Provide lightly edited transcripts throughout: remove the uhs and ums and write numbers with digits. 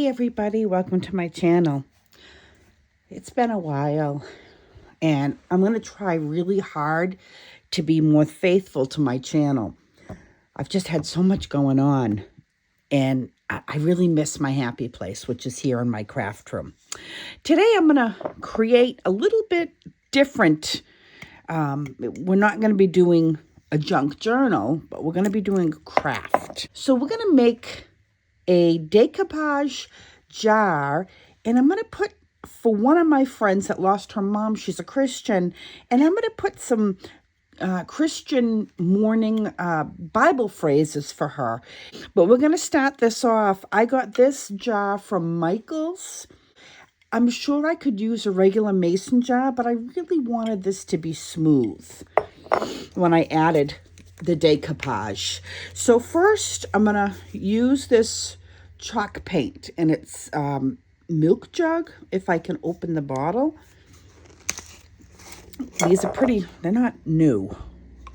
Hey everybody, welcome to my channel. It's been a while and I'm going to try really hard to be more faithful to my channel. I've just had so much going on and I really miss my happy place, which is here in my craft room. Today I'm going to create a little bit different. We're not going to be doing a junk journal, but we're going to be doing a craft. So we're going to make a decoupage jar, and I'm going to put, for one of my friends that lost her mom, she's a Christian, and I'm going to put some Christian morning Bible phrases for her. But we're going to start this off. I got this jar from Michael's. I'm sure I could use a regular mason jar, but I really wanted this to be smooth when I added the decoupage. So first I'm going to use this chalk paint, and it's milk jug, if I can open the bottle. These are pretty, they're not new.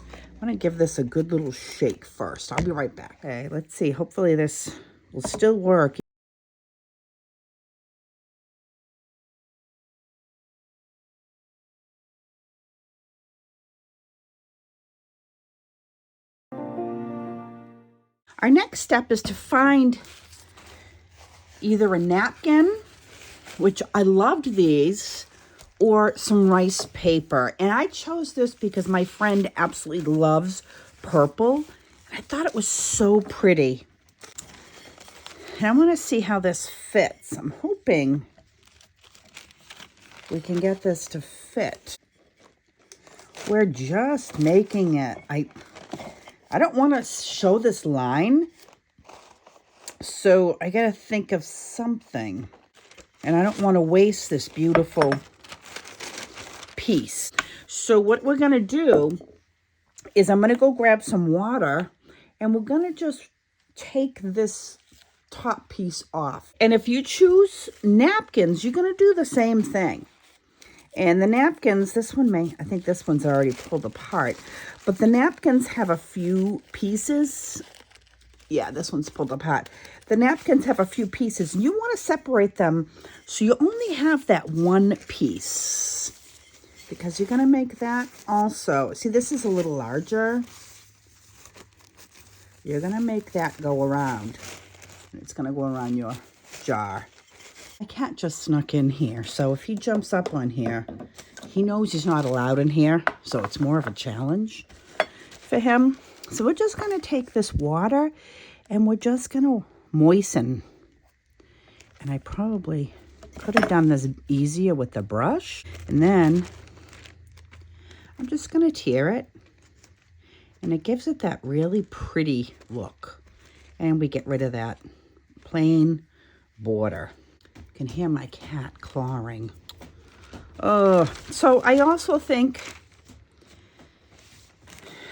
I'm going to give this a good little shake first. I'll be right back. Okay, let's see. Hopefully this will still work. Our next step is to find either a napkin, which I loved these, or some rice paper. And I chose this because my friend absolutely loves purple. And I thought it was so pretty. And I want to see how this fits. I'm hoping we can get this to fit. We're just making it. I don't want to show this line, so I got to think of something. And I don't want to waste this beautiful piece. So what we're going to do is I'm going to go grab some water, and we're going to just take this top piece off. And if you choose napkins, you're going to do the same thing. And the napkins, this one I think this one's already pulled apart, but the napkins have a few pieces. Yeah, this one's pulled apart. The napkins have a few pieces, and you want to separate them so you only have that one piece, because you're going to make that also. See, this is a little larger. You're going to make that go around. It's going to go around your jar. My cat just snuck in here, so if he jumps up on here, he knows he's not allowed in here, so it's more of a challenge for him. So we're just going to take this water, and we're just going to moisten. And I probably could have done this easier with the brush. And then I'm just going to tear it, and it gives it that really pretty look. And we get rid of that plain border. You can hear my cat clawing. So I also think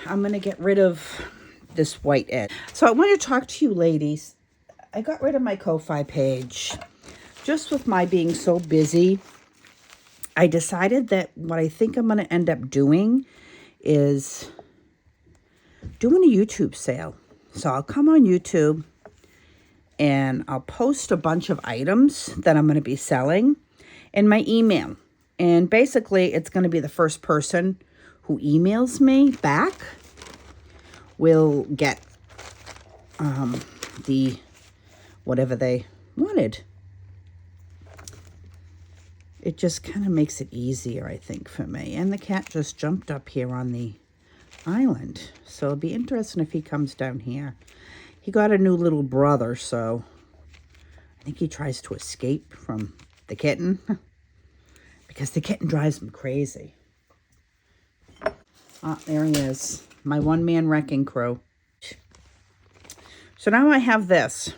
I'm going to get rid of this white edge. So I want to talk to you ladies. I got rid of my Ko-Fi page. Just with my being so busy, I decided that what I think I'm going to end up doing is doing a YouTube sale. So I'll come on YouTube, and I'll post a bunch of items that I'm going to be selling in my email. And basically, it's going to be the first person who emails me back will get the whatever they wanted. It just kind of makes it easier, I think, for me. And the cat just jumped up here on the island. So it'll be interesting if he comes down here. He got a new little brother, so I think he tries to escape from the kitten because the kitten drives him crazy. Ah, there he is. My one-man wrecking crew. So now I have this.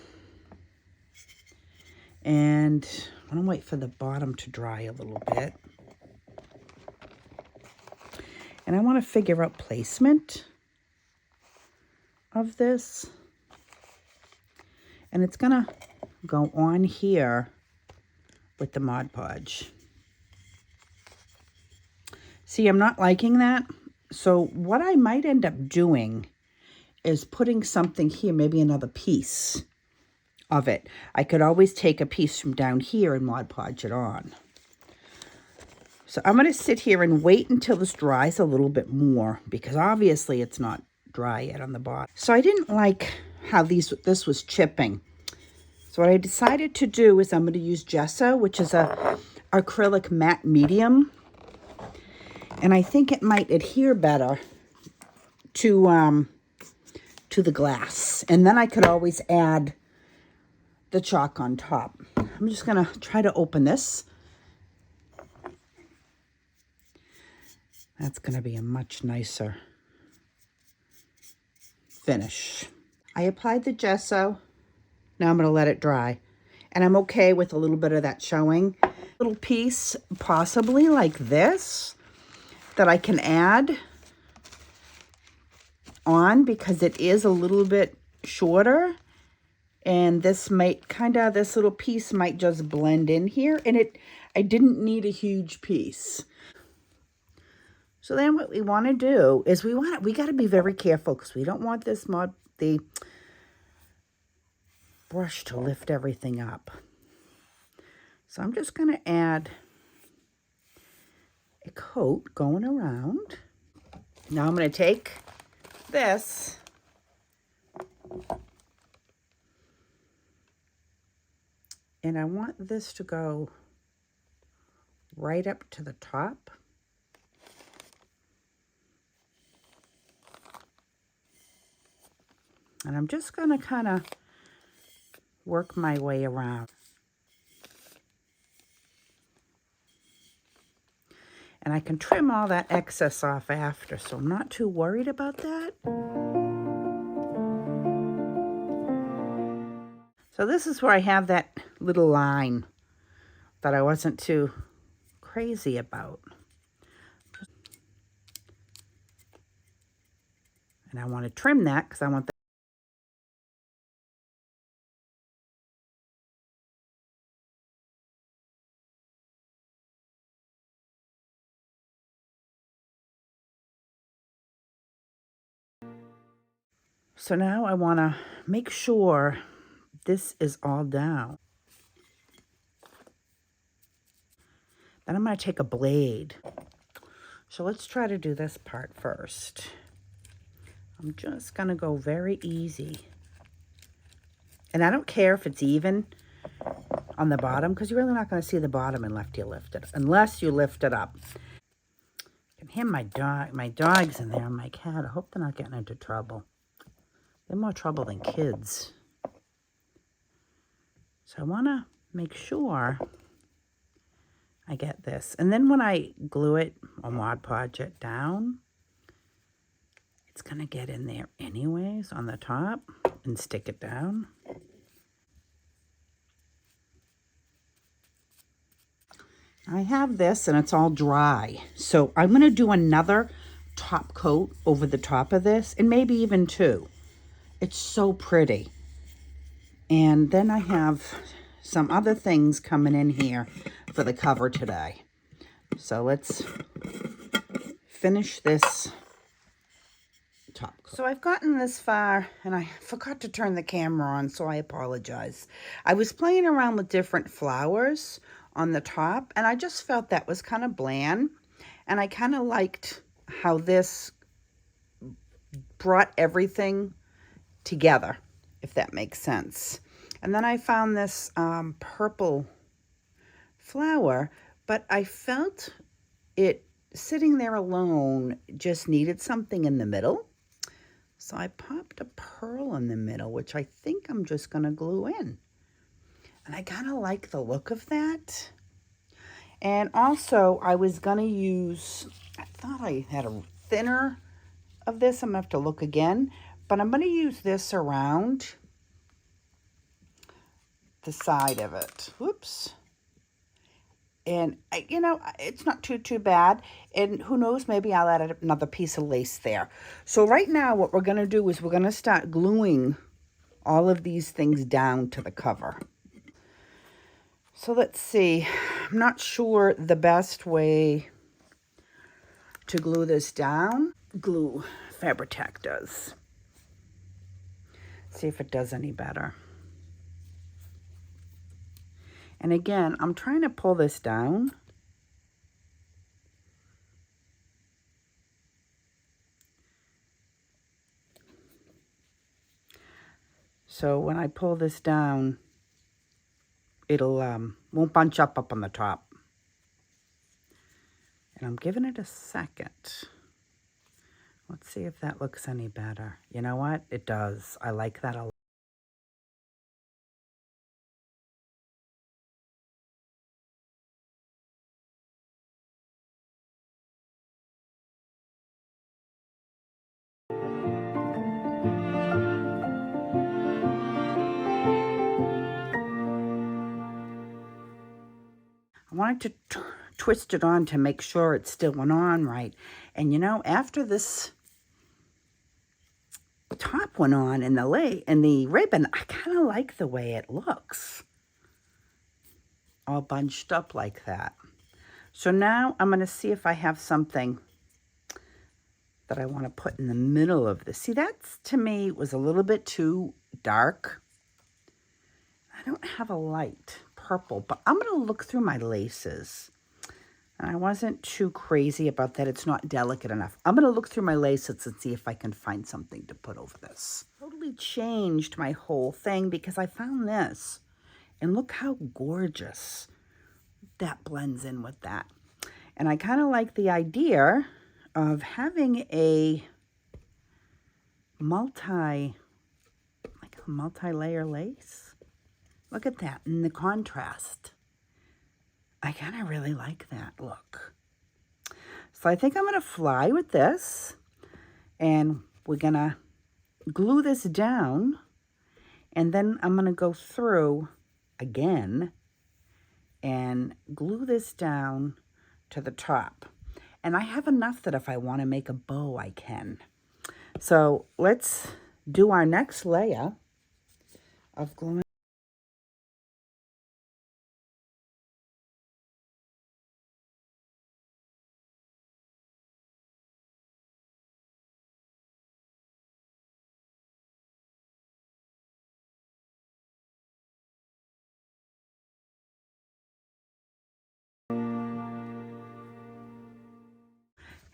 And I'm going to wait for the bottom to dry a little bit. And I want to figure out placement of this. And it's going to go on here with the Mod Podge. See, I'm not liking that. So what I might end up doing is putting something here, maybe another piece of it. I could always take a piece from down here and Mod Podge it on. So I'm going to sit here and wait until this dries a little bit more, because obviously it's not dry yet on the bottom. So I didn't like how this was chipping. So what I decided to do is I'm going to use Gesso, which is a acrylic matte medium. And I think it might adhere better to the glass. And then I could always add the chalk on top. I'm just going to try to open this. That's going to be a much nicer finish. I applied the gesso. Now I'm going to let it dry. And I'm okay with a little bit of that showing. A little piece, possibly like this, that I can add on because it is a little bit shorter. And this might this little piece might just blend in here. And I didn't need a huge piece. So then what we want to do is we got to be very careful because we don't want the brush to lift everything up. So I'm just going to add a coat going around. Now I'm going to take this and I want this to go right up to the top. And I'm just going to kind of work my way around. And I can trim all that excess off after, so I'm not too worried about that. So this is where I have that little line that I wasn't too crazy about. And I want to trim that because I want the So now I want to make sure this is all down. Then I'm going to take a blade. So let's try to do this part first. I'm just going to go very easy. And I don't care if it's even on the bottom because you're really not going to see the bottom unless you lift it up. I can hear my dog's in there and my cat. I hope they're not getting into trouble. They're more trouble than kids. So I want to make sure I get this. And then when I glue it or Mod Podge it down, it's going to get in there anyways on the top and stick it down. I have this and it's all dry. So I'm going to do another top coat over the top of this and maybe even two. It's so pretty. And then I have some other things coming in here for the cover today. So let's finish this top coat. So I've gotten this far and I forgot to turn the camera on, so I apologize. I was playing around with different flowers on the top and I just felt that was kind of bland. And I kind of liked how this brought everything together, if that makes sense. And then I found this purple flower, but I felt it sitting there alone just needed something in the middle. So I popped a pearl in the middle, which I think I'm just going to glue in. And I kind of like the look of that. And also I was going to use, I thought I had a thinner of this. I'm going to have to look again. But I'm going to use this around the side of it. Whoops. And, it's not too bad. And who knows, maybe I'll add another piece of lace there. So right now what we're going to do is we're going to start gluing all of these things down to the cover. So let's see. I'm not sure the best way to glue this down. Glue Fabri-Tac does. See if it does any better. And again, I'm trying to pull this down. So when I pull this down, it'll won't bunch up on the top. And I'm giving it a second. Let's see if that looks any better. You know what? It does. I like that a lot. I wanted to twist it on to make sure it still went on right. And you know, after this top went on in the ribbon, I kind of like the way it looks. All bunched up like that. So now I'm going to see if I have something that I want to put in the middle of this. See, that's, to me, was a little bit too dark. I don't have a light purple, but I'm going to look through my laces. And I wasn't too crazy about that. It's not delicate enough. I'm going to look through my laces and see if I can find something to put over this. Totally changed my whole thing because I found this. And look how gorgeous that blends in with that. And I kind of like the idea of having a multi-layer lace. Look at that and the contrast. I kind of really like that look. So I think I'm going to fly with this, and we're going to glue this down, and then I'm going to go through again and glue this down to the top. And I have enough that if I want to make a bow, I can. So let's do our next layer of gluing.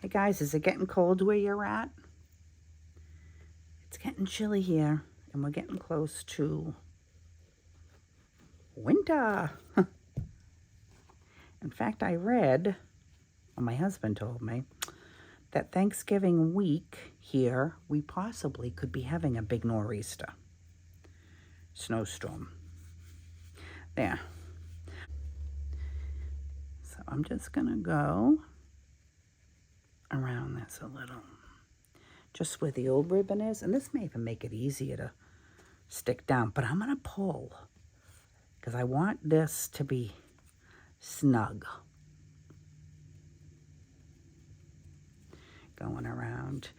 Hey guys, is it getting cold where you're at? It's getting chilly here, and we're getting close to winter. In fact, I read, well, my husband told me, that Thanksgiving week here, we possibly could be having a big nor'easter. Snowstorm. There. So I'm just going to go around this a little. Just where the old ribbon is. And this may even make it easier to stick down. But I'm going to pull, because I want this to be snug. Going around.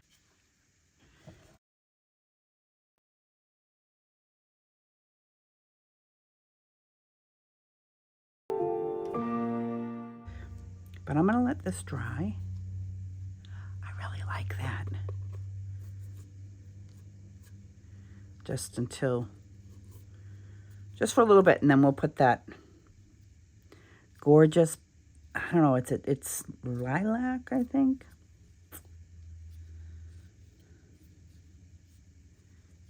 But I'm going to let this dry. I really like that. Just for a little bit, and then we'll put that gorgeous, I don't know, it's lilac, I think.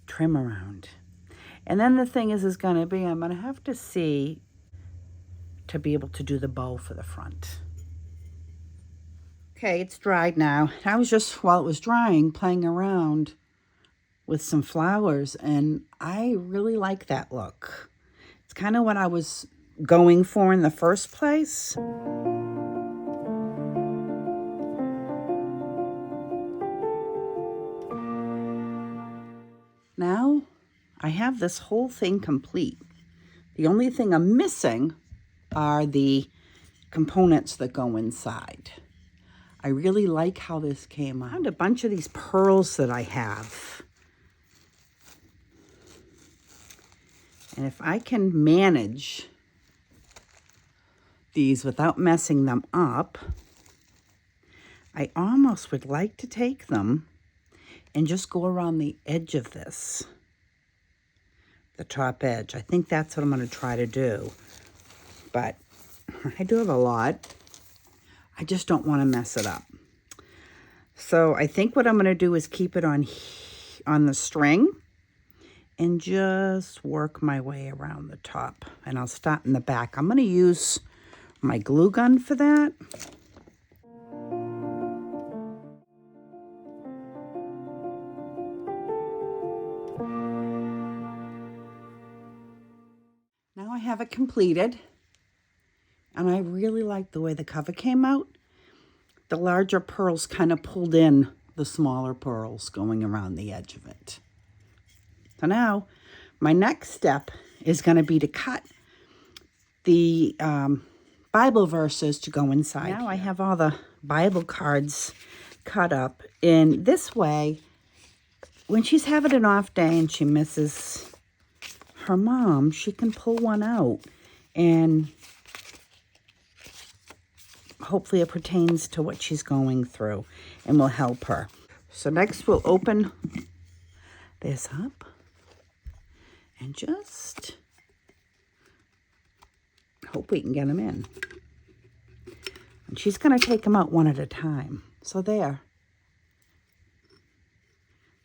Trim around. And then the thing is going to be, I'm going to have to see to be able to do the bow for the front. Okay, it's dried now. I was just, while it was drying, playing around with some flowers, and I really like that look. It's kind of what I was going for in the first place. Now, I have this whole thing complete. The only thing I'm missing are the components that go inside. I really like how this came out. I found a bunch of these pearls that I have. And if I can manage these without messing them up, I almost would like to take them and just go around the edge of this, the top edge. I think that's what I'm going to try to do. but I do have a lot. I just don't want to mess it up. So I think what I'm going to do is keep it on the string and just work my way around the top. And I'll start in the back. I'm going to use my glue gun for that. Now I have it completed. And I really like the way the cover came out. The larger pearls kind of pulled in the smaller pearls going around the edge of it. So now my next step is going to be to cut the Bible verses to go inside. Now I have all the Bible cards cut up in this way. When she's having an off day and she misses her mom, she can pull one out, and hopefully it pertains to what she's going through and will help her. So next we'll open this up and just hope we can get them in. And she's going to take them out one at a time. So there.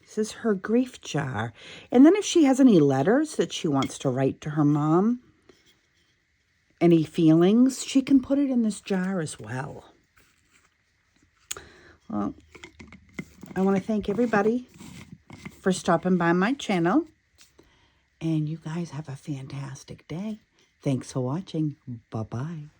This is her grief jar. And then if she has any letters that she wants to write to her mom, any feelings, she can put it in this jar as well. Well, I want to thank everybody for stopping by my channel. And you guys have a fantastic day. Thanks for watching. Bye-bye.